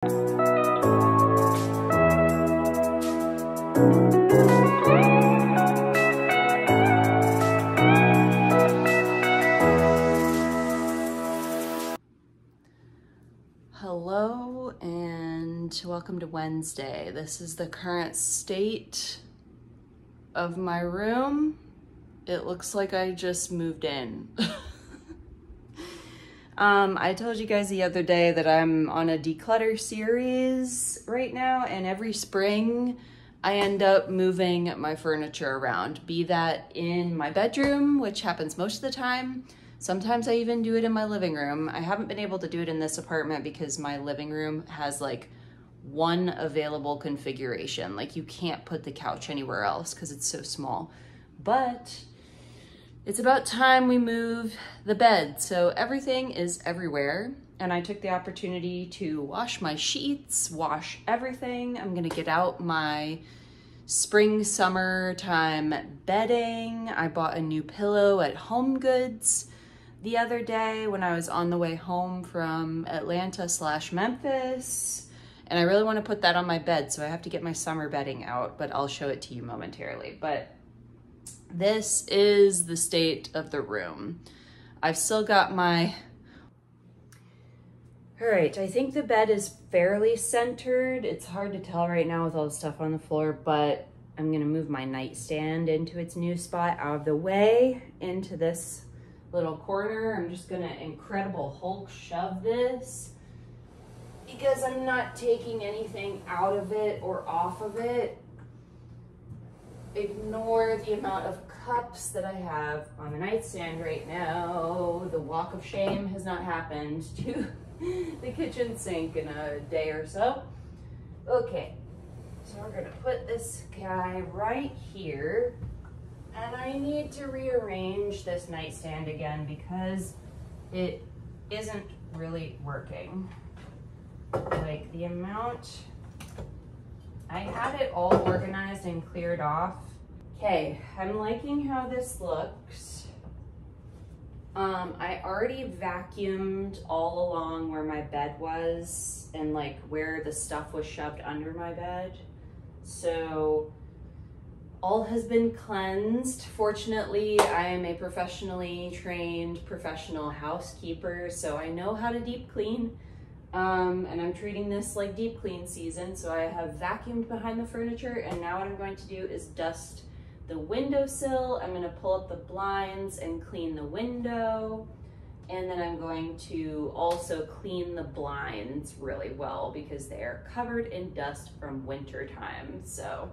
Hello and welcome to Wednesday. This is the current state of my room. It looks like I just moved in. I told you guys the other day that I'm on a declutter series right now, and every spring I end up moving my furniture around, be that in my bedroom, which happens most of the time. Sometimes I even do it in my living room. I haven't been able to do it in this apartment because my living room has like one available configuration. Like you can't put the couch anywhere else because it's so small. But it's about time we move the bed. So everything is everywhere. And I took the opportunity to wash my sheets, wash everything. I'm gonna get out my spring, summertime bedding. I bought a new pillow at HomeGoods the other day when I was on the way home from Atlanta/Memphis. And I really want to put that on my bed, so I have to get my summer bedding out, but I'll show it to you momentarily. But this is the state of the room. I've still got my... All right, I think the bed is fairly centered. It's hard to tell right now with all the stuff on the floor, but I'm gonna move my nightstand into its new spot out of the way into this little corner. I'm just gonna Incredible Hulk shove this because I'm not taking anything out of it or off of it. Ignore the amount of cups that I have on the nightstand right now. The walk of shame has not happened to the kitchen sink in a day or so. Okay, so we're gonna put this guy right here. And I need to rearrange this nightstand again because it isn't really working. Like the amount, I had it all organized and cleared off. Okay, I'm liking how this looks. I already vacuumed all along where my bed was and like where the stuff was shoved under my bed. So all has been cleansed. Fortunately, I am a professionally trained professional housekeeper, so I know how to deep clean. And I'm treating this like deep clean season. So I have vacuumed behind the furniture, and now what I'm going to do is dust the windowsill. I'm gonna pull up the blinds and clean the window. And then I'm going to also clean the blinds really well because they are covered in dust from winter time, so.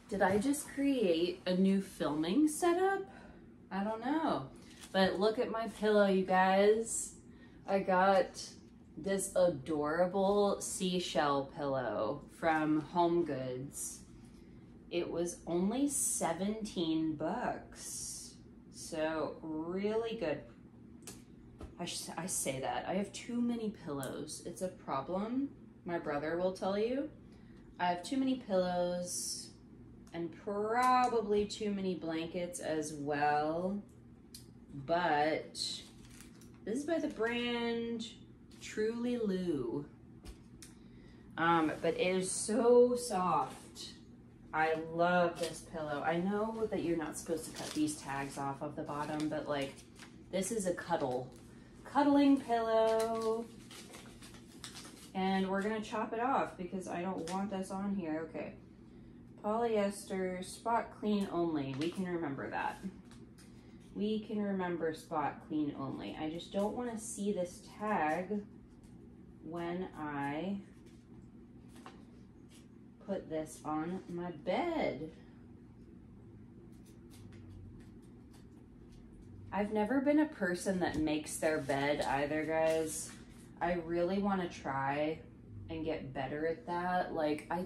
Did I just create a new filming setup? I don't know. But look at my pillow, you guys. I got this adorable seashell pillow from Home Goods. It was only 17 bucks. So really good. I say that. I have too many pillows. It's a problem. My brother will tell you. I have too many pillows and probably too many blankets as well. But this is by the brand Truly Lou. But it is so soft. I love this pillow. I know that you're not supposed to cut these tags off of the bottom, but like, this is a cuddling pillow. And we're gonna chop it off because I don't want this on here. Okay. Polyester, spot clean only. We can remember that. We can remember spot clean only. I just don't want to see this tag when I put this on my bed. I've never been a person that makes their bed either, guys. I really want to try and get better at that. Like, I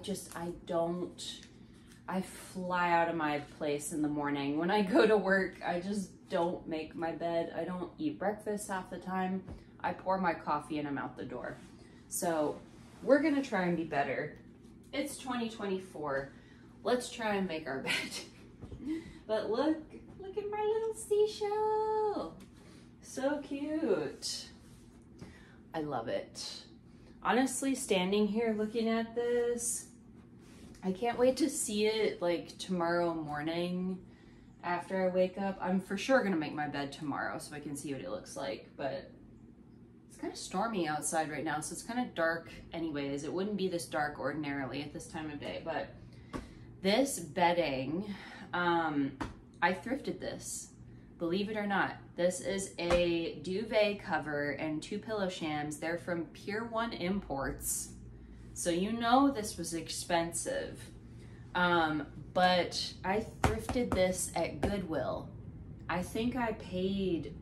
fly out of my place in the morning. When I go to work, I just don't make my bed. I don't eat breakfast half the time. I pour my coffee and I'm out the door. So we're gonna try and be better. It's 2024. Let's try and make our bed. But look at my little seashell. So cute. I love it. Honestly, standing here looking at this, I can't wait to see it like tomorrow morning after I wake up. I'm for sure gonna make my bed tomorrow so I can see what it looks like, but it's kind of stormy outside right now, so it's kind of dark anyways. It wouldn't be this dark ordinarily at this time of day, but this bedding, I thrifted this, believe it or not. This is a duvet cover and 2 pillow shams. They're from Pier 1 Imports. So you know this was expensive, but I thrifted this at Goodwill. I think I paid,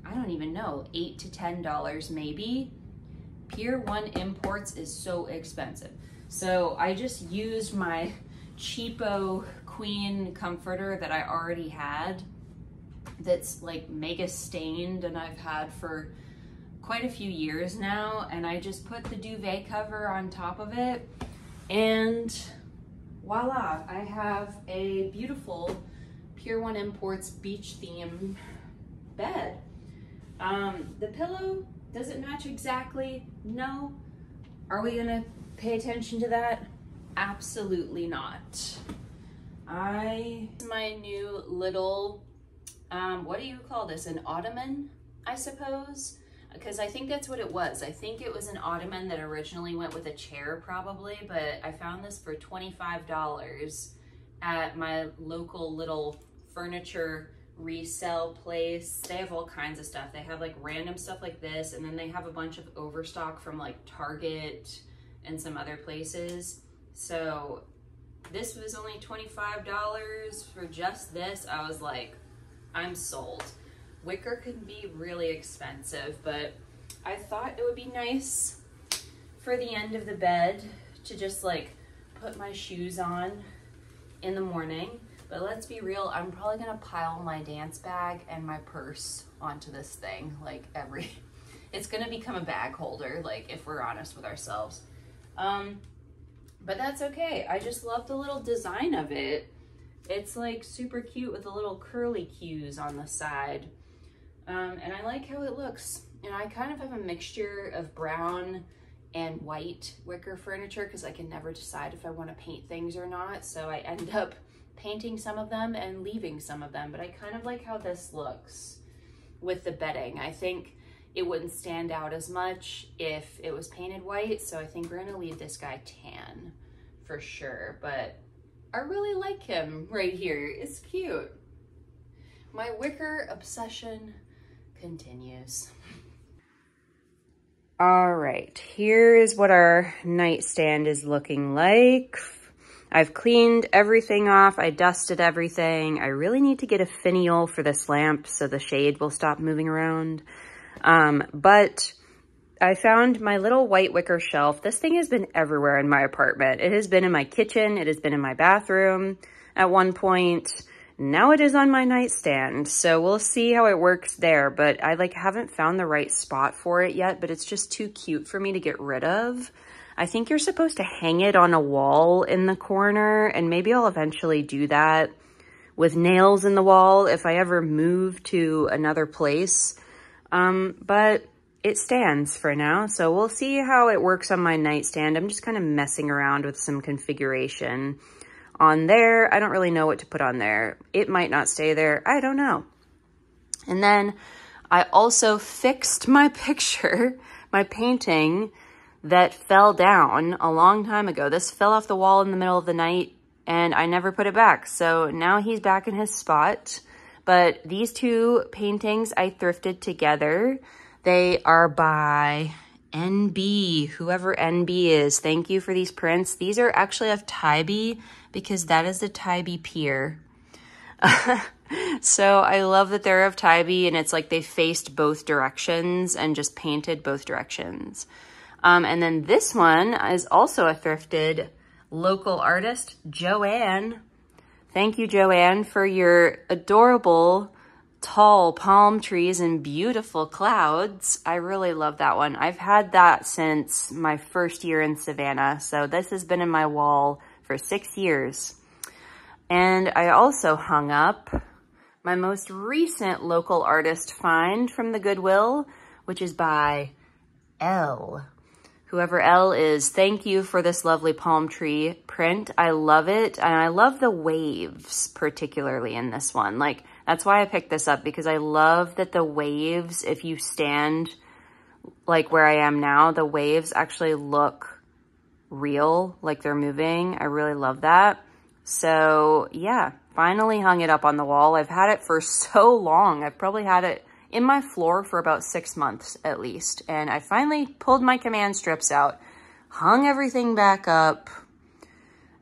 I don't even know, $8 to $10 maybe. Pier 1 Imports is so expensive. So I just used my cheapo queen comforter that I already had that's like mega stained and I've had for quite a few years now, and I just put the duvet cover on top of it and voila, I have a beautiful Pier 1 Imports beach theme bed. The pillow, does it match exactly? No. Are we gonna pay attention to that? Absolutely not. My new little, what do you call this? An ottoman, I suppose? Because I think that's what it was. I think it was an ottoman that originally went with a chair probably, but I found this for $25 at my local little furniture resale place. They have all kinds of stuff. They have like random stuff like this, and then they have a bunch of overstock from like Target and some other places. So this was only $25 for just this. I was like, I'm sold. Wicker can be really expensive, but I thought it would be nice for the end of the bed to just like put my shoes on in the morning. But let's be real, I'm probably gonna pile my dance bag and my purse onto this thing like it's gonna become a bag holder, like if we're honest with ourselves. But that's okay. I just love the little design of it. It's like super cute with the little curly cues on the side. And I like how it looks. And I kind of have a mixture of brown and white wicker furniture because I can never decide if I want to paint things or not. So I end up painting some of them and leaving some of them. But I kind of like how this looks with the bedding. I think it wouldn't stand out as much if it was painted white. So I think we're going to leave this guy tan for sure. But I really like him right here. It's cute. My wicker obsession continues. All right, here is what our nightstand is looking like. I've cleaned everything off. I dusted everything. I really need to get a finial for this lamp so the shade will stop moving around. But I found my little white wicker shelf. This thing has been everywhere in my apartment. It has been in my kitchen. It has been in my bathroom at one point. Now it is on my nightstand. So we'll see how it works there, but I like haven't found the right spot for it yet, but it's just too cute for me to get rid of. I think you're supposed to hang it on a wall in the corner, and maybe I'll eventually do that with nails in the wall if I ever move to another place. But it stands for now, so we'll see how it works on my nightstand. I'm just kind of messing around with some configuration on there. I don't really know what to put on there. It might not stay there. I don't know. And then I also fixed my picture, my painting that fell down a long time ago. This fell off the wall in the middle of the night and I never put it back. So now he's back in his spot. But these two paintings I thrifted together. They are by NB, whoever NB is. Thank you for these prints. These are actually of Tybee because that is the Tybee Pier. So I love that they're of Tybee and it's like they faced both directions and just painted both directions. And then this one is also a thrifted local artist, Joanne. Thank you, Joanne, for your adorable tall palm trees and beautiful clouds. I really love that one. I've had that since my first year in Savannah. So this has been in my wall for 6 years. And I also hung up my most recent local artist find from the Goodwill, which is by L. Whoever L is, thank you for this lovely palm tree print. I love it. And I love the waves, particularly in this one. Like, that's why I picked this up, because I love that the waves, if you stand like where I am now, the waves actually look real, like they're moving. I really love that. So yeah, finally hung it up on the wall. I've had it for so long. I've probably had it in my floor for about 6 months at least. And I finally pulled my command strips out, hung everything back up.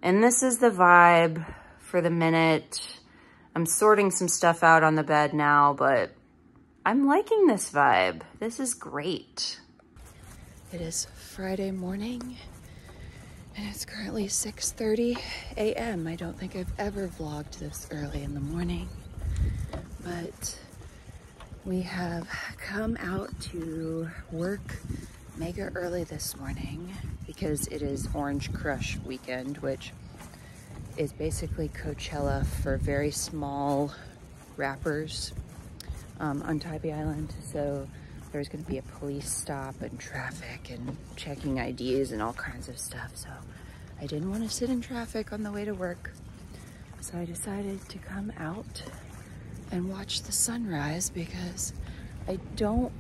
And this is the vibe for the minute. I'm sorting some stuff out on the bed now, but I'm liking this vibe. This is great. It is Friday morning and it's currently 6:30 a.m. I don't think I've ever vlogged this early in the morning, but we have come out to work mega early this morning because it is Orange Crush weekend, which is basically Coachella for very small rappers on Tybee Island. So there's going to be a police stop and traffic and checking IDs and all kinds of stuff. So I didn't want to sit in traffic on the way to work. So I decided to come out and watch the sunrise because I don't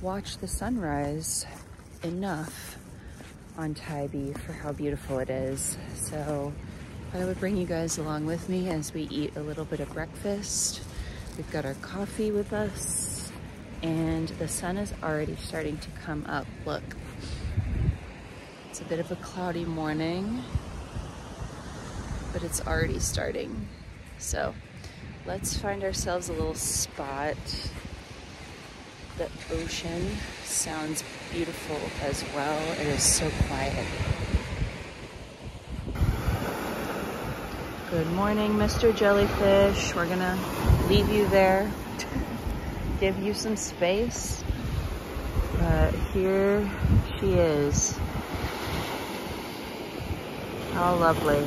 watch the sunrise enough on Tybee for how beautiful it is. So I would bring you guys along with me as we eat a little bit of breakfast. We've got our coffee with us and the sun is already starting to come up. Look, it's a bit of a cloudy morning, but it's already starting. So let's find ourselves a little spot. The ocean sounds beautiful as well. It is so quiet. Good morning, Mr. Jellyfish. We're gonna leave you there, give you some space. But here she is. How lovely.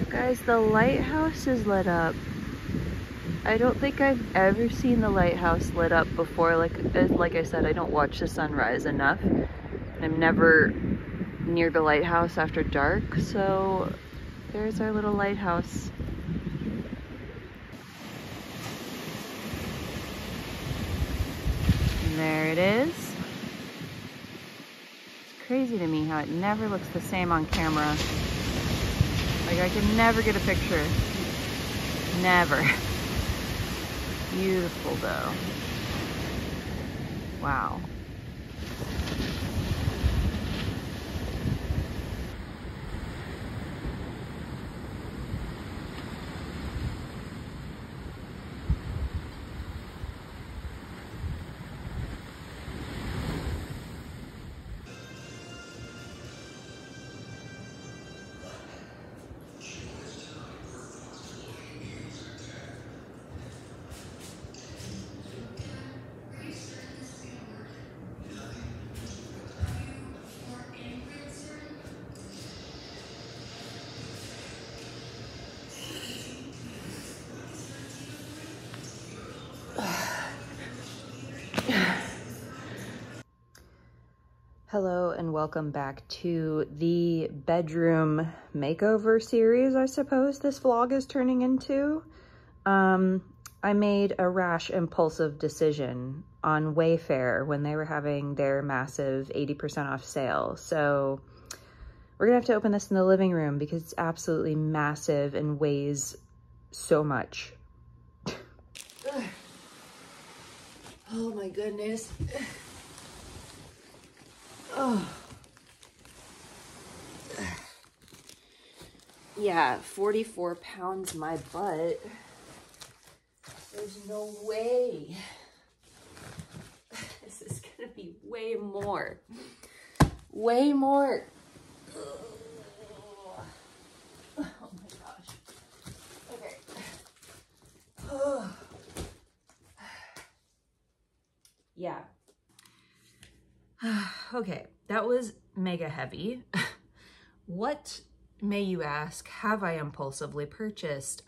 Guys, the lighthouse is lit up. I don't think I've ever seen the lighthouse lit up before. Like I said, I don't watch the sunrise enough. I'm never near the lighthouse after dark, so there's our little lighthouse. And there it is. It's crazy to me how it never looks the same on camera. Like, I can never get a picture. Never. Beautiful though. Wow. Hello and welcome back to the bedroom makeover series, I suppose this vlog is turning into. I made a rash impulsive decision on Wayfair when they were having their massive 80% off sale. So we're gonna have to open this in the living room because it's absolutely massive and weighs so much. Oh my goodness. Oh. Yeah, 44 pounds my butt. There's no way. This is gonna be way more. Way more. Oh my gosh. Okay. Oh. Yeah. Okay, that was mega heavy. What, may you ask, have I impulsively purchased?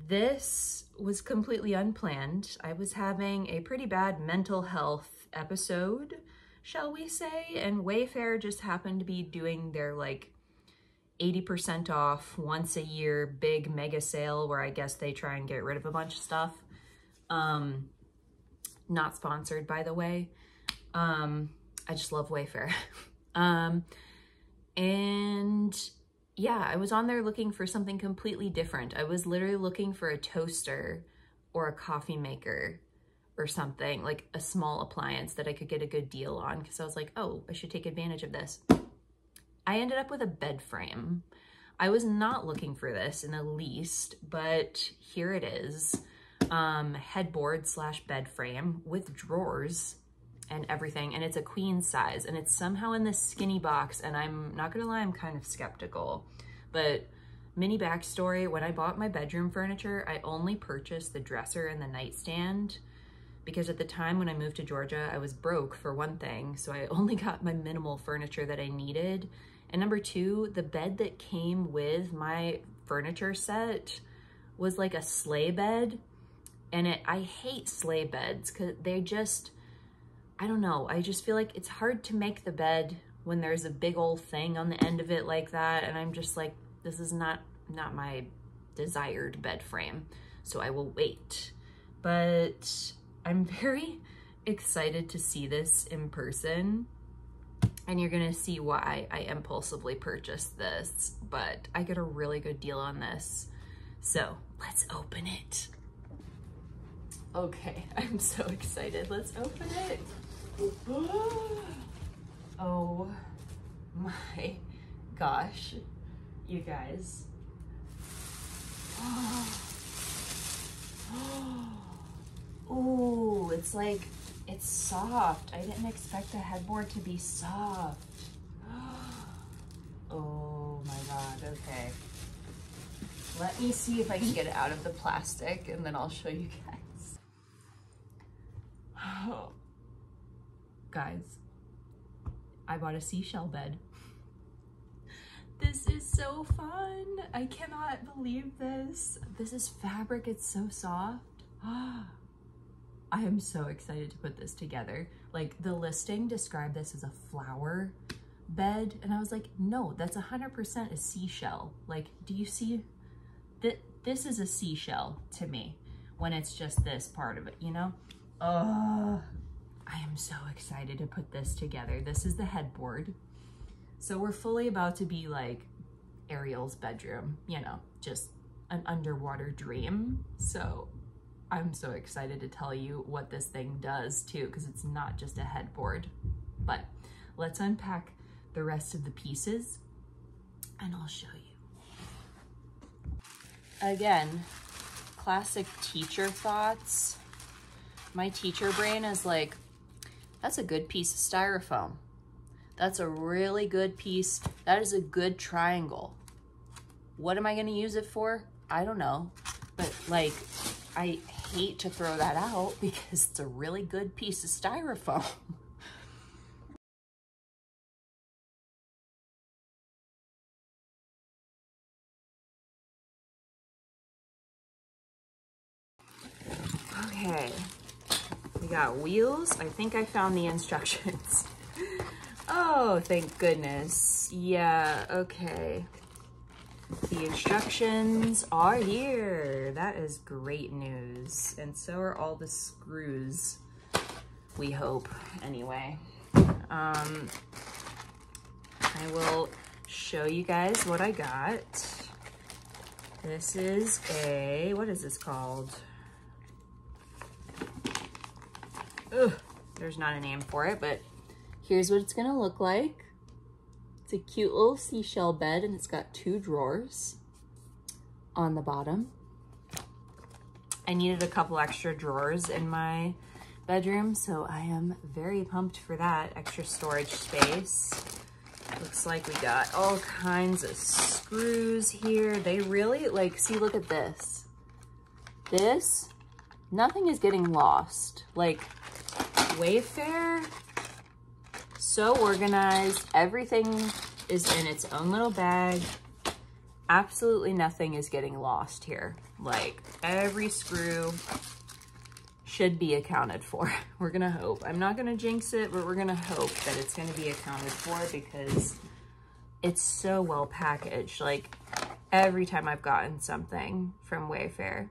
This was completely unplanned. I was having a pretty bad mental health episode, shall we say, and Wayfair just happened to be doing their like 80% off once a year big mega sale where I guess they try and get rid of a bunch of stuff. Not sponsored, by the way. I just love Wayfair. And yeah, I was on there looking for something completely different. I was literally looking for a toaster or a coffee maker or something, like a small appliance that I could get a good deal on, because I was like, oh, I should take advantage of this. I ended up with a bed frame. I was not looking for this in the least, but here it is. Headboard / bed frame with drawers and everything, and it's a queen size, and it's somehow in this skinny box, and I'm not gonna lie, I'm kind of skeptical. But mini backstory, when I bought my bedroom furniture, I only purchased the dresser and the nightstand because at the time when I moved to Georgia, I was broke for one thing, so I only got my minimal furniture that I needed. And number two, the bed that came with my furniture set was like a sleigh bed, and I hate sleigh beds because they just, I don't know, I just feel like it's hard to make the bed when there's a big old thing on the end of it like that, and I'm just like, this is not my desired bed frame, so I will wait. But I'm very excited to see this in person, and you're gonna see why I impulsively purchased this, but I get a really good deal on this. So let's open it. Okay, I'm so excited. Let's open it. Oh my gosh, you guys. Ooh, it's like, it's soft. I didn't expect the headboard to be soft. Oh my God, okay. Let me see if I can get it out of the plastic and then I'll show you guys. Oh. Guys, I bought a seashell bed. This is so fun. I cannot believe this. This is fabric, it's so soft. I am so excited to put this together. Like, the listing described this as a flower bed, and I was like, no, that's 100% a seashell. Like, do you see that? This is a seashell to me when it's just this part of it, you know? Oh, I am so excited to put this together. This is the headboard. So we're fully about to be like Ariel's bedroom, you know, just an underwater dream. So I'm so excited to tell you what this thing does too, because it's not just a headboard. But let's unpack the rest of the pieces and I'll show you. Again, classic teacher thoughts. My teacher brain is like, that's a good piece of styrofoam. That's a really good piece. That is a good triangle. What am I gonna use it for? I don't know. But like, I hate to throw that out because it's a really good piece of styrofoam. Okay, we got wheels. I think I found the instructions. Oh, thank goodness. Yeah, okay. The instructions are here. That is great news. And so are all the screws, we hope, anyway. I will show you guys what I got. This is a, what is this called? Ugh, there's not a name for it, but here's what it's gonna look like. It's a cute little seashell bed and it's got 2 drawers on the bottom. I needed a couple extra drawers in my bedroom, so I am very pumped for that extra storage space. Looks like we got all kinds of screws here. They really, like, see, look at this. This, nothing is getting lost. Like, Wayfair, so organized. Everything is in its own little bag. Absolutely nothing is getting lost here. Like, every screw should be accounted for. We're gonna hope. I'm not gonna jinx it, but we're gonna hope that it's gonna be accounted for because it's so well packaged. Like, every time I've gotten something from Wayfair.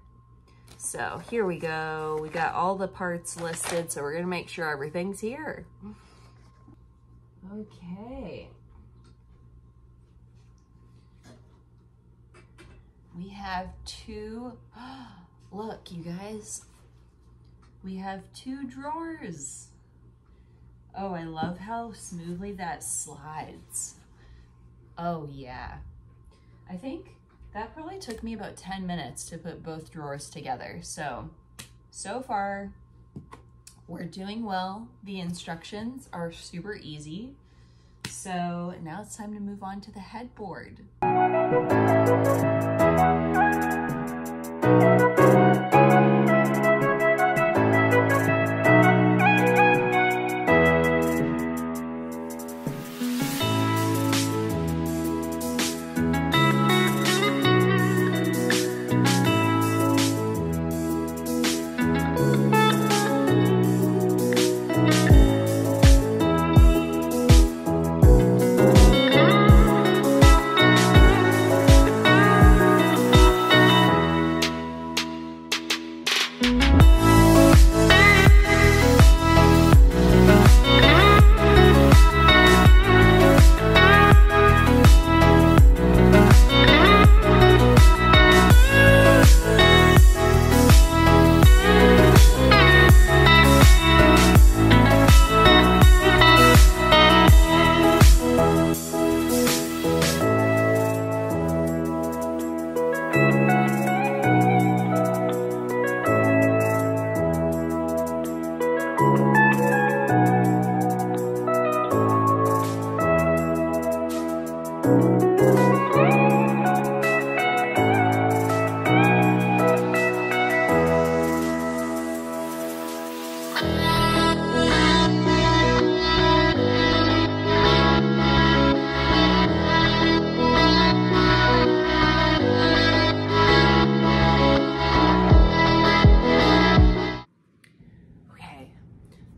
So here we go. We got all the parts listed, so we're gonna make sure everything's here. Okay. We have 2, look you guys, we have 2 drawers. Oh, I love how smoothly that slides. Oh yeah. I think that probably took me about 10 minutes to put both drawers together. So far, we're doing well. The instructions are super easy. So now it's time to move on to the headboard.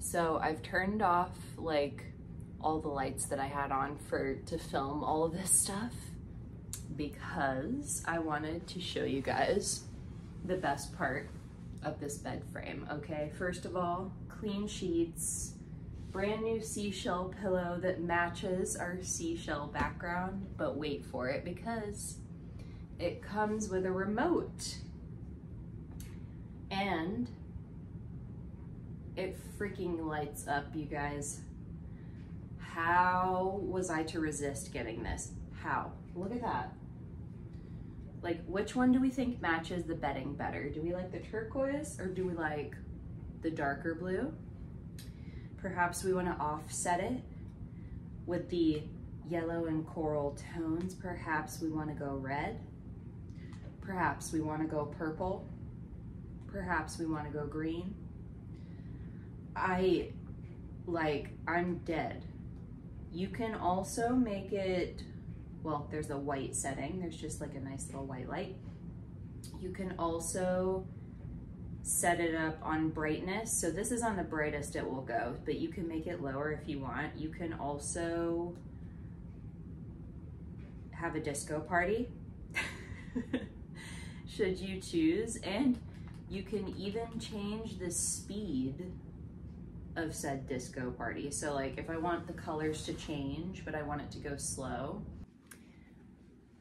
So I've turned off like all the lights that I had on to film all of this stuff because I wanted to show you guys the best part of this bed frame, okay? First of all, clean sheets, brand new seashell pillow that matches our seashell background, but wait for it because it comes with a remote. And it freaking lights up, you guys. How was I to resist getting this? How? Look at that. Like, which one do we think matches the bedding better? Do we like the turquoise or do we like the darker blue? Perhaps we want to offset it with the yellow and coral tones. Perhaps we want to go red. Perhaps we want to go purple. Perhaps we want to go green. I'm dead. You can also make it, well, there's a white setting. There's just like a nice little white light. You can also set it up on brightness. So this is on the brightest it will go, but you can make it lower if you want. You can also have a disco party, should you choose. And you can even change the speed of said disco party. So like if I want the colors to change, but I want it to go slow.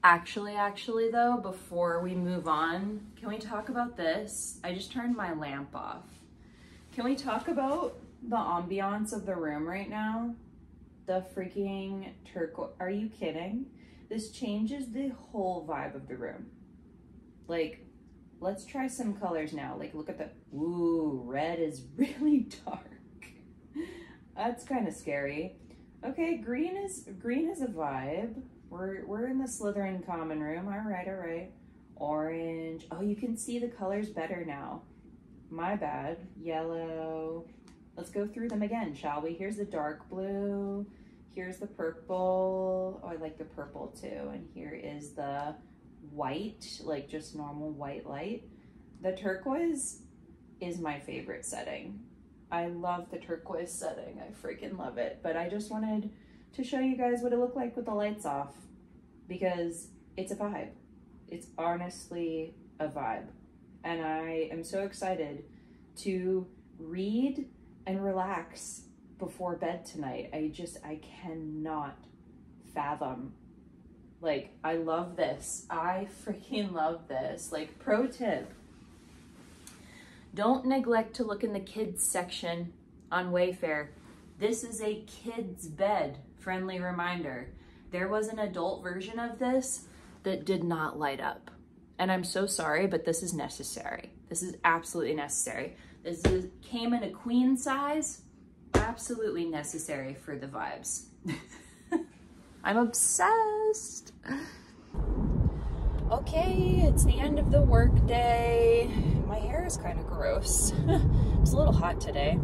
Actually though, before we move on, can we talk about this? I just turned my lamp off. Can we talk about the ambiance of the room right now? The freaking turquoise, are you kidding? This changes the whole vibe of the room. Like, let's try some colors now. Like, look at the, ooh, red is really dark. That's kind of scary. Okay, green is a vibe. We're in the Slytherin common room. All right. Orange. Oh, you can see the colors better now. My bad. Yellow. Let's go through them again, shall we? Here's the dark blue. Here's the purple. Oh, I like the purple too. And here is the white, like just normal white light. The turquoise is my favorite setting. I love the turquoise setting. I freaking love it. But I just wanted to show you guys what it looked like with the lights off, because it's a vibe. It's honestly a vibe. And I am so excited to read and relax before bed tonight. I cannot fathom. Like, I love this. I freaking love this. Like, pro tip, don't neglect to look in the kids section on Wayfair. This is a kid's bed, friendly reminder. There was an adult version of this that did not light up. And I'm so sorry, but this is necessary. This is absolutely necessary. Came in a queen size, absolutely necessary for the vibes. I'm obsessed. Okay, it's the end of the work day. My hair is kind of gross. It's a little hot today.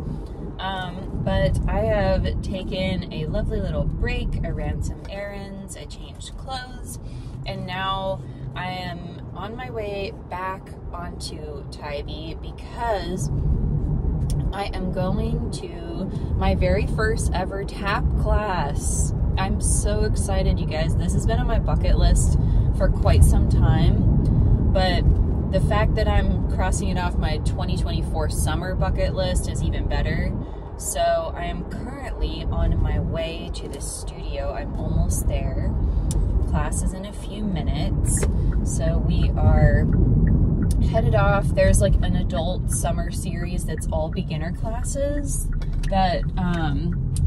But I have taken a lovely little break. I ran some errands, I changed clothes, and now I am on my way back onto Tybee because I am going to my very first ever tap class. I'm so excited, you guys. This has been on my bucket list for quite some time, but the fact that I'm crossing it off my 2024 summer bucket list is even better. So I am currently on my way to the studio. I'm almost there. Class is in a few minutes. So we are headed off. There's like an adult summer series that's all beginner classes that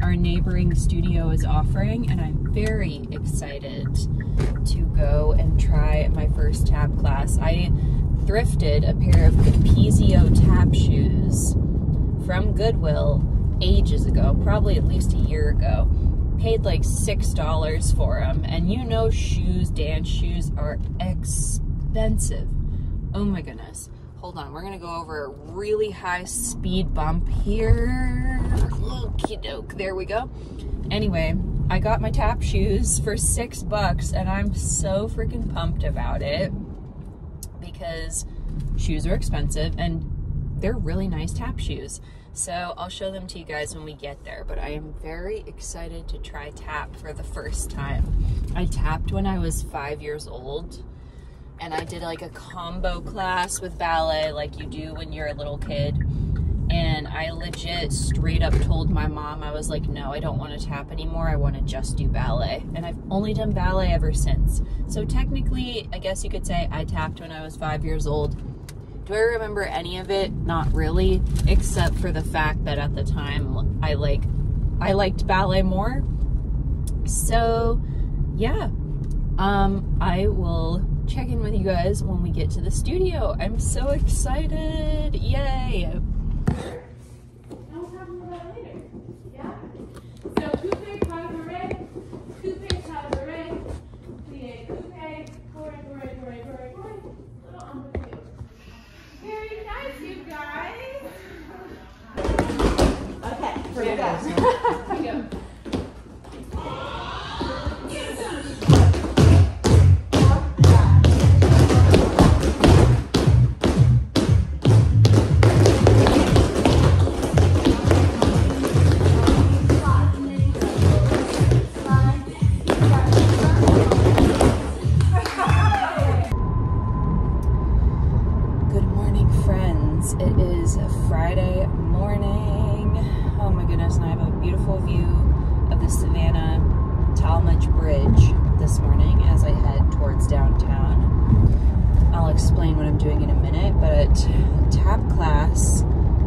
our neighboring studio is offering, and I'm very excited to go and try my first tap class. I thrifted a pair of Capezio tap shoes from Goodwill ages ago, probably at least a year ago. Paid like $6 for them, and you know shoes, dance shoes, are expensive. Oh my goodness. Hold on, we're gonna go over a really high speed bump here. Okie doke, there we go. Anyway, I got my tap shoes for $6 and I'm so freaking pumped about it because shoes are expensive and they're really nice tap shoes. So I'll show them to you guys when we get there, but I am very excited to try tap for the first time. I tapped when I was 5 years old, and I did like a combo class with ballet like you do when you're a little kid. And I legit straight up told my mom, I was like, no, I don't want to tap anymore. I want to just do ballet. And I've only done ballet ever since. So technically, I guess you could say I tapped when I was 5 years old. Do I remember any of it? Not really, except for the fact that at the time I liked ballet more. So yeah, I will check in with you guys when we get to the studio. I'm so excited. Yay. It is a Friday morning. Oh my goodness, and I have a beautiful view of the Savannah Talmadge Bridge this morning as I head towards downtown. I'll explain what I'm doing in a minute, but tap class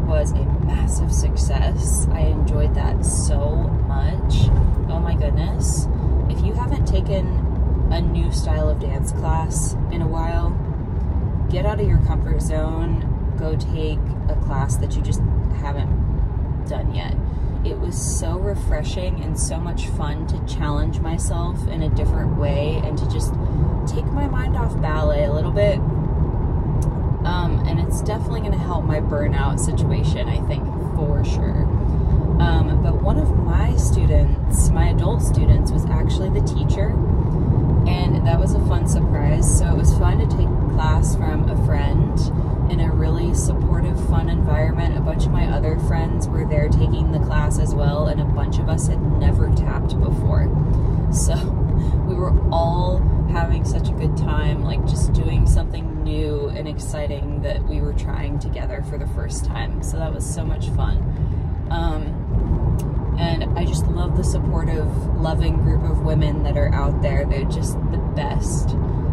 was a massive success. I enjoyed that so much. Oh my goodness. If you haven't taken a new style of dance class in a while, get out of your comfort zone. Go take a class that you just haven't done yet. It was so refreshing and so much fun to challenge myself in a different way and to just take my mind off ballet a little bit. And it's definitely going to help my burnout situation, I think, for sure. But one of my students, my adult students, was actually the teacher, and that was a fun surprise. So it was fun to take class from a friend in a really supportive, fun environment. A bunch of my other friends were there taking the class as well, and a bunch of us had never tapped before. So we were all having such a good time, like just doing something new and exciting that we were trying together for the first time. So that was so much fun. And I just love the supportive, loving group of women that are out there. They're just the best.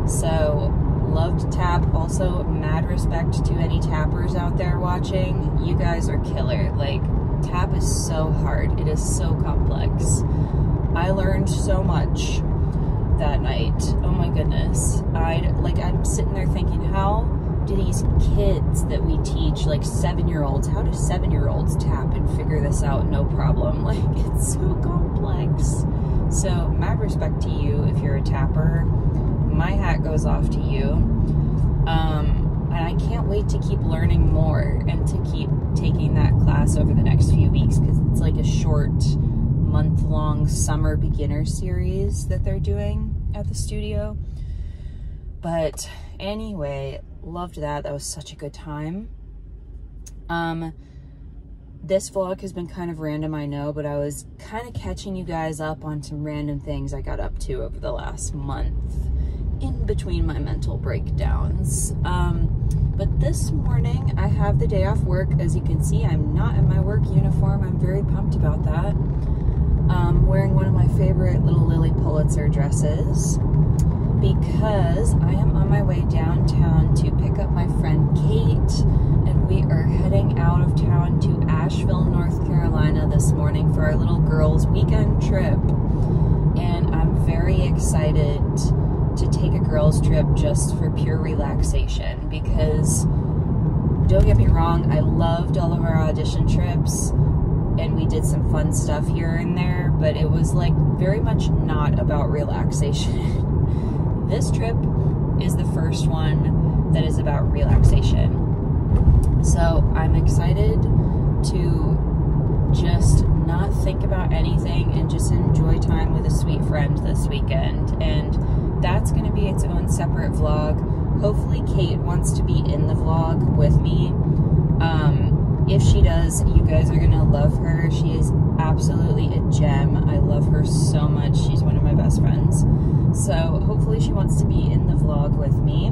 So loved tap. Also, mad respect to any tappers out there watching. You guys are killer. Like, tap is so hard. It is so complex. I learned so much that night. Oh my goodness. I'm sitting there thinking, how do these kids that we teach, like 7-year-olds, how do 7-year-olds tap and figure this out no problem? Like, it's so complex. So mad respect to you if you're a tapper. My hat goes off to you. And I can't wait to keep learning more and to keep taking that class over the next few weeks, because it's like a short month-long summer beginner series that they're doing at the studio. But anyway, loved that. That was such a good time. This vlog has been kind of random, I know, but I was kind of catching you guys up on some random things I got up to over the last month in between my mental breakdowns. But this morning I have the day off work. As you can see, I'm not in my work uniform. I'm very pumped about that. Wearing one of my favorite little Lily Pulitzer dresses because I am on my way downtown to pick up my friend Kate, and we are heading out of town to Asheville, North Carolina this morning for our little girls' weekend trip. And I'm very excited to take a girls' trip just for pure relaxation, because don't get me wrong, I loved all of our audition trips and we did some fun stuff here and there, but it was like very much not about relaxation. This trip is the first one that is about relaxation. So I'm excited to just not think about anything and just enjoy time with a sweet friend this weekend. And that's going to be its own separate vlog. Hopefully Kate wants to be in the vlog with me. If she does, you guys are going to love her. She is absolutely a gem. I love her so much. She's one of my best friends. So hopefully she wants to be in the vlog with me.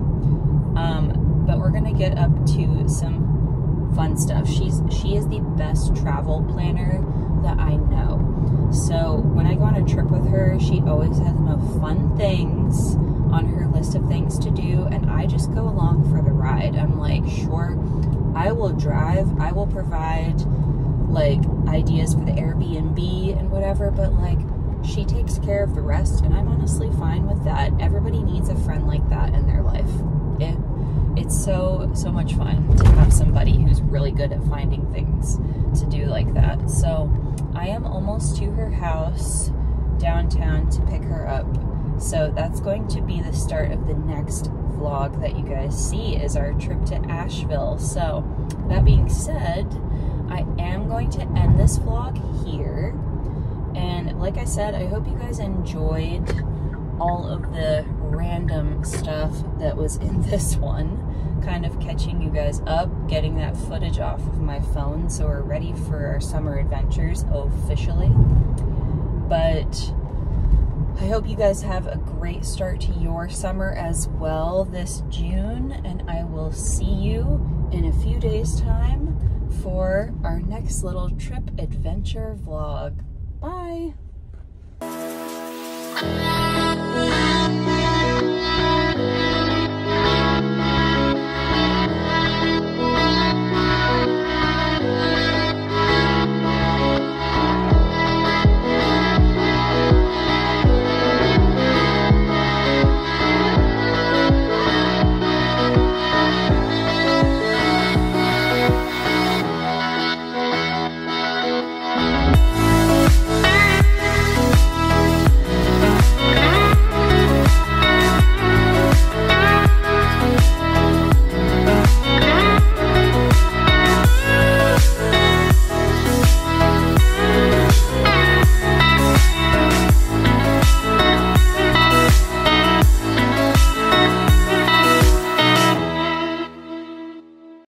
But we're going to get up to some fun stuff. She is the best travel planner that I know. So when I go on a trip with her, she always has the most fun things on her list of things to do, and I just go along for the ride. I'm like, sure, I will drive, I will provide like ideas for the Airbnb and whatever, but like she takes care of the rest, and I'm honestly fine with that. Everybody needs a friend like that in their life. It's so much fun to have somebody who's really good at finding things to do like that. So I am almost to her house downtown to pick her up. So that's going to be the start of the next vlog that you guys see, is our trip to Asheville. So that being said, I am going to end this vlog here. And like I said, I hope you guys enjoyed all of the random stuff that was in this one, kind of catching you guys up, getting that footage off of my phone so we're ready for our summer adventures officially. But I hope you guys have a great start to your summer as well this June, and I will see you in a few days' time for our next little trip adventure vlog. Bye!